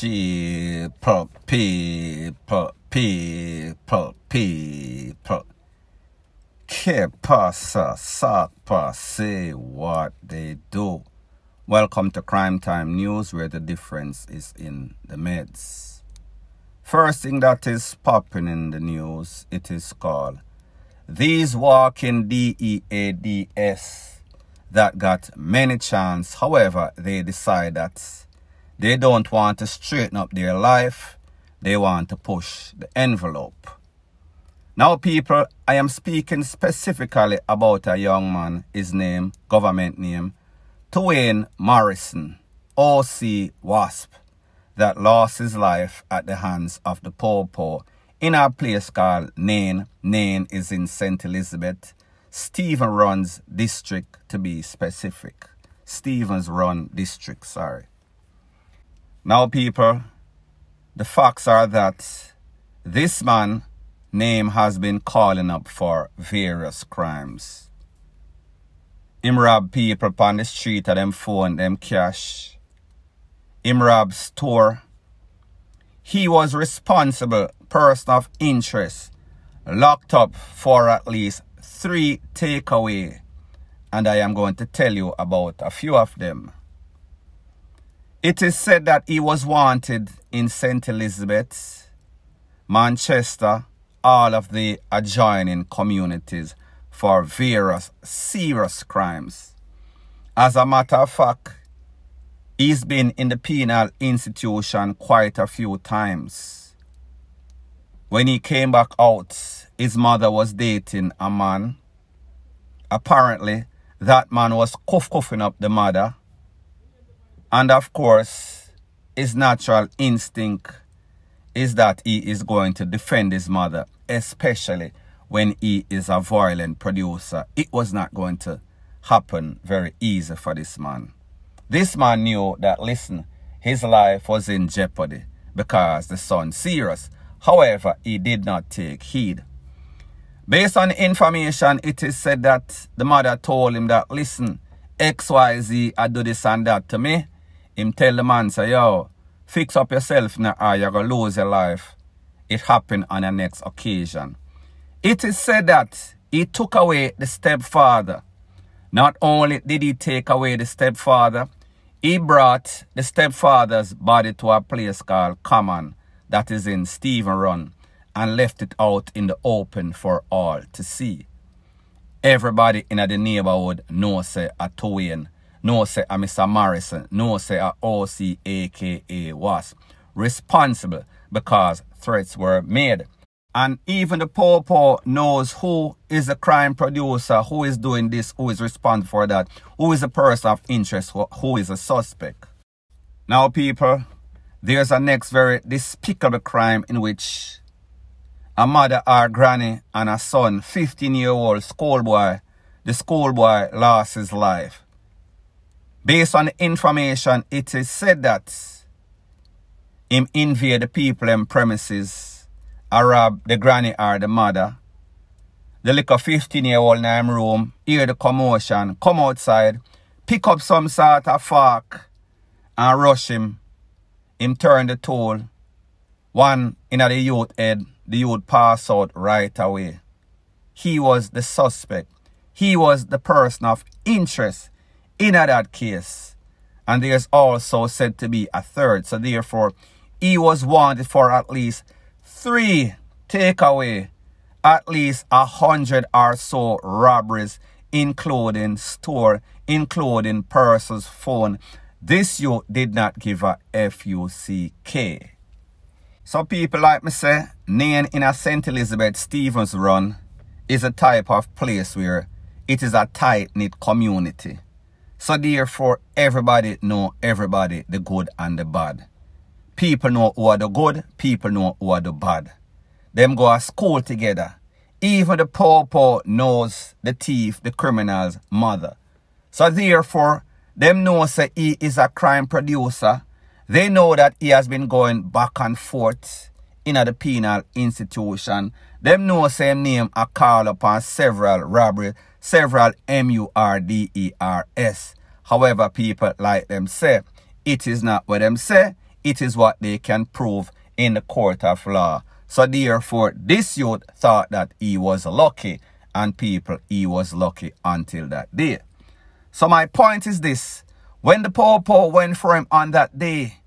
people. Que pasa, sakpa, say what they do. Welcome to Crime Time News, where the difference is in the meds. First thing that is popping in the news, it is called These Walking DEADS that got many chance. However, they decide that they don't want to straighten up their life. They want to push the envelope. Now, people, I am speaking specifically about a young man, his name, government name, Twain Morrison, OC Wasp, that lost his life at the hands of the Popo in a place called Nain. Nain is in St. Elizabeth, Stephen Run's district, to be specific. Stevens Run district, sorry. Now, people, the facts are that this man name has been calling up for various crimes. Him rob people on the street of them phone, them cash. Him rob store. He was responsible person of interest, locked up for at least 3 takeaway, and I am going to tell you about a few of them. It is said that he was wanted in St. Elizabeth, Manchester, all of the adjoining communities for various serious crimes. As a matter of fact, he's been in the penal institution quite a few times. When he came back out, his mother was dating a man. Apparently, that man was cuffing up the mother. And of course, his natural instinct is that he is going to defend his mother, especially when he is a violent producer. It was not going to happen very easy for this man. This man knew that, listen, his life was in jeopardy because the son's serious. However, he did not take heed. Based on the information, it is said that the mother told him that, listen, XYZ, I do this and that to me. Him tell the man, say, yo, fix up yourself now or you're going to lose your life. It happened on the next occasion. It is said that he took away the stepfather. Not only did he take away the stepfather, he brought the stepfather's body to a place called Common, that is in Stephen Run, and left it out in the open for all to see. Everybody in the neighborhood knows say a Twain, knows say a Mr. Morrison, knows say a OC aka Wasp, responsible because threats were made. And even the Popo knows who is a crime producer, who is doing this, who is responsible for that, who is a person of interest, who is a suspect. Now, people, there's a next very despicable crime in which a mother, her granny, and a son, 15-year-old schoolboy, the schoolboy lost his life. Based on the information, it is said that him invade the people in premises, I rob the granny or the mother. The little 15-year-old in him room, hear the commotion, come outside, pick up some sort of fork and rush him. Him turn the tool. One in the youth head, the youth pass out right away. He was the suspect. He was the person of interest in that case. And there's also said to be a third. So therefore, he was wanted for at least 3 takeaway, at least 100 or so robberies, including store, including person's phone. This youth did not give a F-U-C-K. So people like me say, Nain in a St. Elizabeth Stevens Run is a type of place where it is a tight-knit community. So therefore, everybody know everybody, the good and the bad. People know who are the good, people know who are the bad. Them go to school together. Even the Popo knows the thief, the criminal's mother. So therefore, them know say he is a crime producer. They know that he has been going back and forth in the penal institution. Them know say him name a call upon several robberies, several MVRD3RER. However, people like them say, it is not what them say. it is what they can prove in the court of law. So therefore, this youth thought that he was lucky, and people, he was lucky until that day. So my point is this: when the Popo went for him on that day,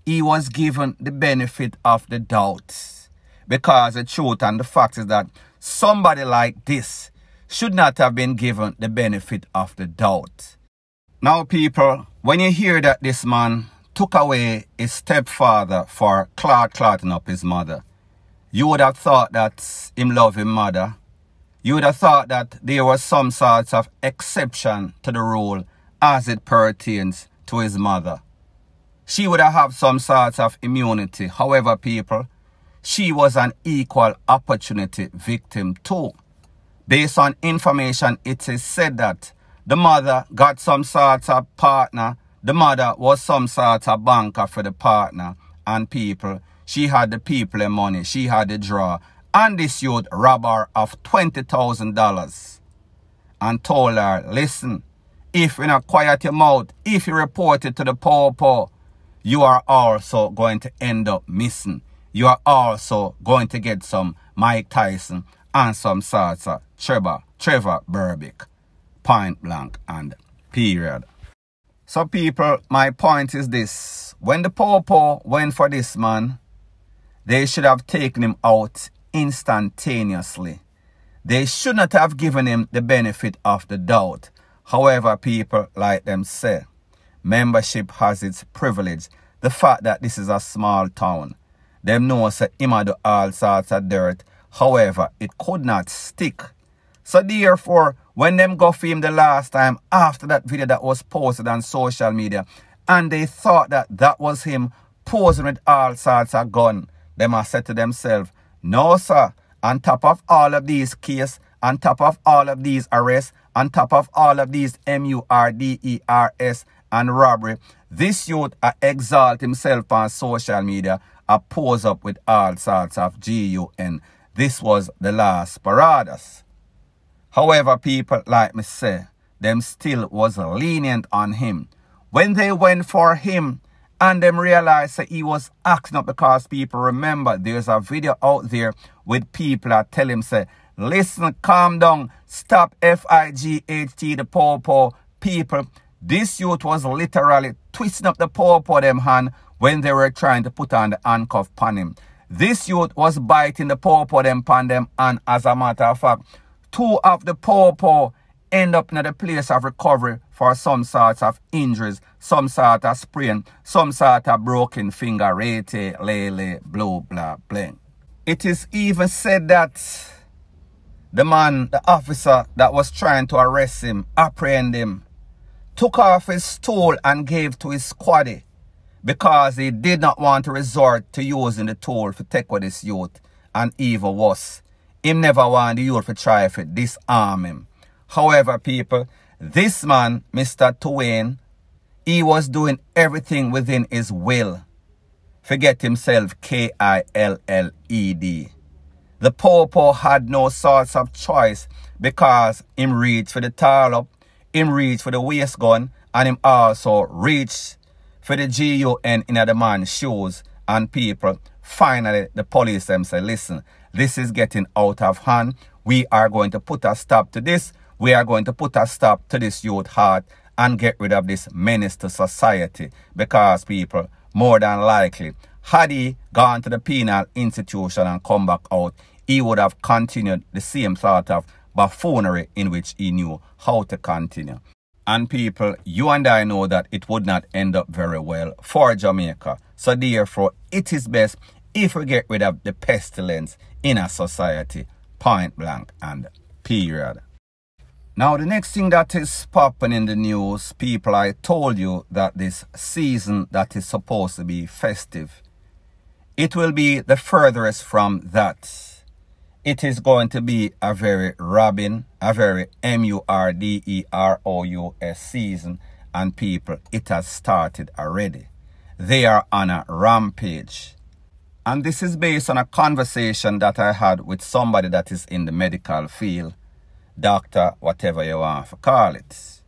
he was given the benefit of the doubt. Because the truth and the fact is that somebody like this should not have been given the benefit of the doubt. Now people, when you hear that this man took away his stepfather for clotting up his mother, you would have thought that him love his mother. You would have thought that there was some sort of exception to the rule as it pertains to his mother. She would have some sort of immunity. However, people, she was an equal opportunity victim too. Based on information, it is said that the mother got some sort of partner. The mother was some sort of banker for the partner. And people, she had the people money. She had the draw. And this youth robbed her of $20,000 and told her, listen, if you not quiet your mouth, if you report it to the Popo, you are also going to end up missing. You are also going to get some Mike Tyson and some sorts of Trevor Berbick, point blank and period. So people, my point is this: when the Popo went for this man, they should have taken him out instantaneously. They should not have given him the benefit of the doubt. However, people, like them say, membership has its privilege. The fact that this is a small town, them know say him do all sorts of dirt. However, it could not stick. So therefore, when them go for him the last time after that video that was posted on social media, and they thought that that was him posing with all sorts of gun, them have said to themselves, no sir, on top of all of these cases, on top of all of these arrests, on top of all of these MVRDRERs and robbery, this youth exalt himself on social media, pose up with all sorts of GUN. This was the last paradas. However, people, like me say, them still was lenient on him. When they went for him and them realized that he was acting up, because people remember there's a video out there with people that tell him, say, listen, calm down, stop FIGHT the Popo. People, this youth was literally twisting up the Popo them hand when they were trying to put on the handcuff on him. This youth was biting the Popo them pan them, and as a matter of fact, two of the Popo end up in the place of recovery for some sort of injuries, some sort of sprain, some sort of broken finger, rete, lele, blue, blah, bling. It is even said that the man, the officer that was trying to arrest him, apprehend him, took off his tool and gave to his squaddy because he did not want to resort to using the tool to take with this youth, and even worse, him never want the youth to try to disarm him. However, people, this man, Mr. Twain, he was doing everything within his will. Forget himself, K-I-L-L-E-D. The Popo had no sorts of choice because him reached for the towel up, him reached for the waist gun, and him also reached for the GUN in the man's shoes. And people, finally, the police them say, listen, this is getting out of hand. We are going to put a stop to this. We are going to put a stop to this youth heart and get rid of this menace to society. Because people, more than likely, had he gone to the penal institution and come back out, he would have continued the same sort of buffoonery in which he knew how to continue. And people, you and I know that it would not end up very well for Jamaica. So therefore, it is best if we get rid of the pestilence in a society, point blank and period. Now, the next thing that is popping in the news, people, I told you that this season that is supposed to be festive, it will be the furthest from that. It is going to be a very robbing, a very MURDEROUS season, and people, it has started already. They are on a rampage. And this is based on a conversation that I had with somebody that is in the medical field, doctor, whatever you want to call it.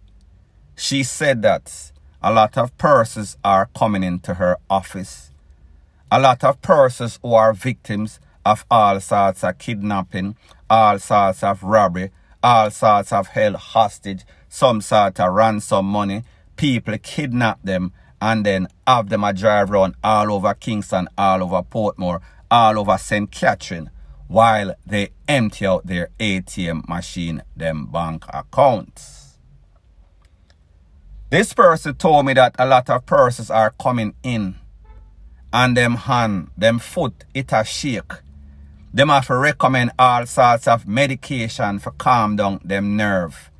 She said that a lot of persons are coming into her office a lot of persons who are victims of all sorts of kidnapping, all sorts of robbery, all sorts of held hostage, some sort of ransom money. People kidnap them and then have them a drive around all over Kingston, all over Portmore, all over St. Catherine, while they empty out their ATM machine, them bank accounts. This person told me that a lot of persons are coming in and them hand, them foot, it a shake. Them have to recommend all sorts of medication for calm down them nerve.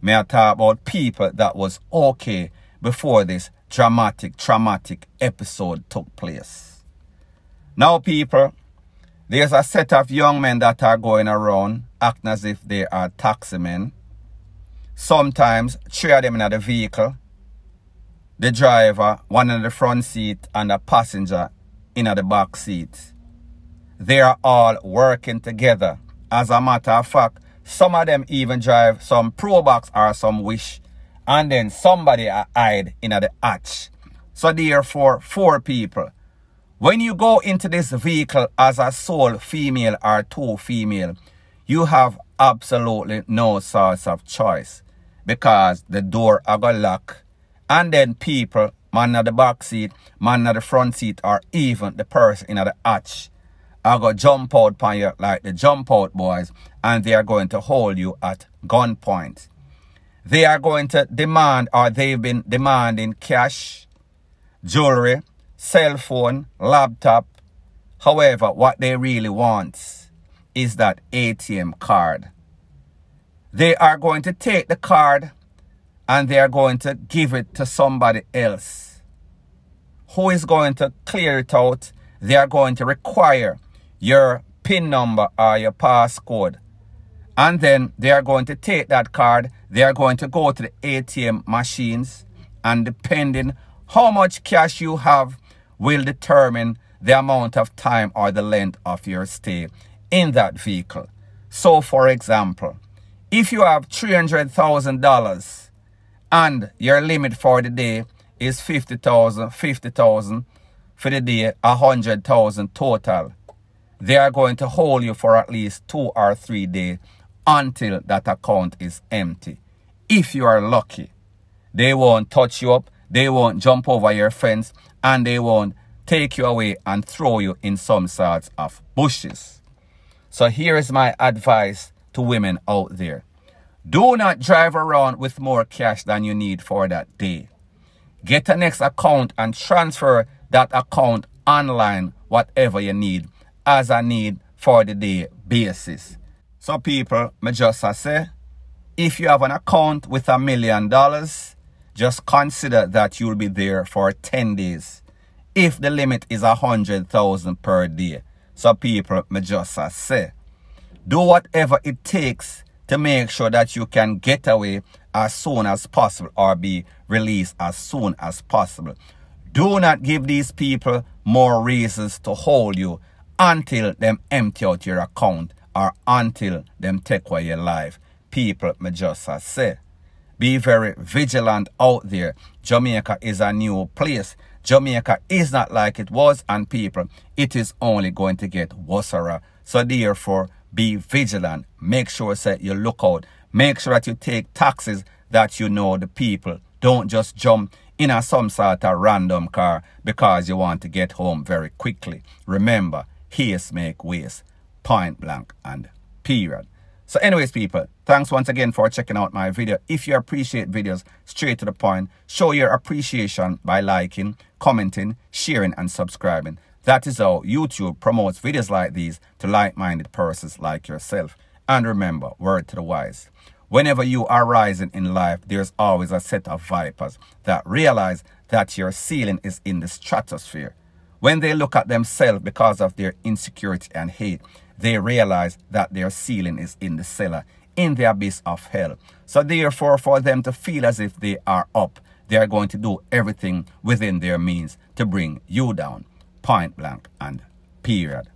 May I talk about people that was okay before this traumatic episode took place. Now people, there's a set of young men that are going around acting as if they are taxi men. Sometimes 3 of them in the vehicle, the driver, one in the front seat and a passenger in the back seat. They are all working together. As a matter of fact, some of them even drive some Probox or some Wish, and then somebody hide in the hatch. So therefore, 4 people. When you go into this vehicle as a sole female or 2 female, you have absolutely no source of choice, because the door are going to lock, and then people, man at the back seat, man at the front seat, or even the person in the hatch, are going to jump out upon you like the jump out boys, and they are going to hold you at gunpoint. They are going to demand, or they've been demanding, cash, jewelry, cell phone, laptop. However, what they really want is that ATM card. They are going to take the card and they are going to give it to somebody else who is going to clear it out. They are going to require your PIN number or your passcode. And then they are going to take that card. They are going to go to the ATM machines, and depending how much cash you have will determine the amount of time or the length of your stay in that vehicle. So for example, if you have $300,000 and your limit for the day is 50,000 for the day, 100,000 total, they are going to hold you for at least 2 or 3 days until that account is empty. If you are lucky, they won't touch you up, they won't jump over your fence, and they won't take you away and throw you in some sorts of bushes. So here is my advice to women out there. Do not drive around with more cash than you need for that day. Get a next account and transfer that account online, whatever you need, as a need for the day basis. So people, me just say, if you have an account with $1 million, just consider that you'll be there for 10 days. If the limit is 100,000 per day. So people, me just say, do whatever it takes to make sure that you can get away as soon as possible or be released as soon as possible. Do not give these people more reasons to hold you until them empty out your account or until them take away your life. People, me just say, be very vigilant out there. Jamaica is a new place. Jamaica is not like it was, and people, it is only going to get worse. So therefore, be vigilant. Make sure that you look out. Make sure that you take taxis that you know the people. Don't just jump in a some sort of random car because you want to get home very quickly. Remember, haste make waste. Point blank and period. So anyways, people, thanks once again for checking out my video. If you appreciate videos straight to the point, show your appreciation by liking, commenting, sharing, and subscribing. That is how YouTube promotes videos like these to like-minded persons like yourself. And remember, word to the wise, whenever you are rising in life, there's always a set of vipers that realize that your ceiling is in the stratosphere. When they look at themselves because of their insecurity and hate, they realize that their ceiling is in the cellar, in the abyss of hell. So therefore, for them to feel as if they are up, they are going to do everything within their means to bring you down. Point blank and period.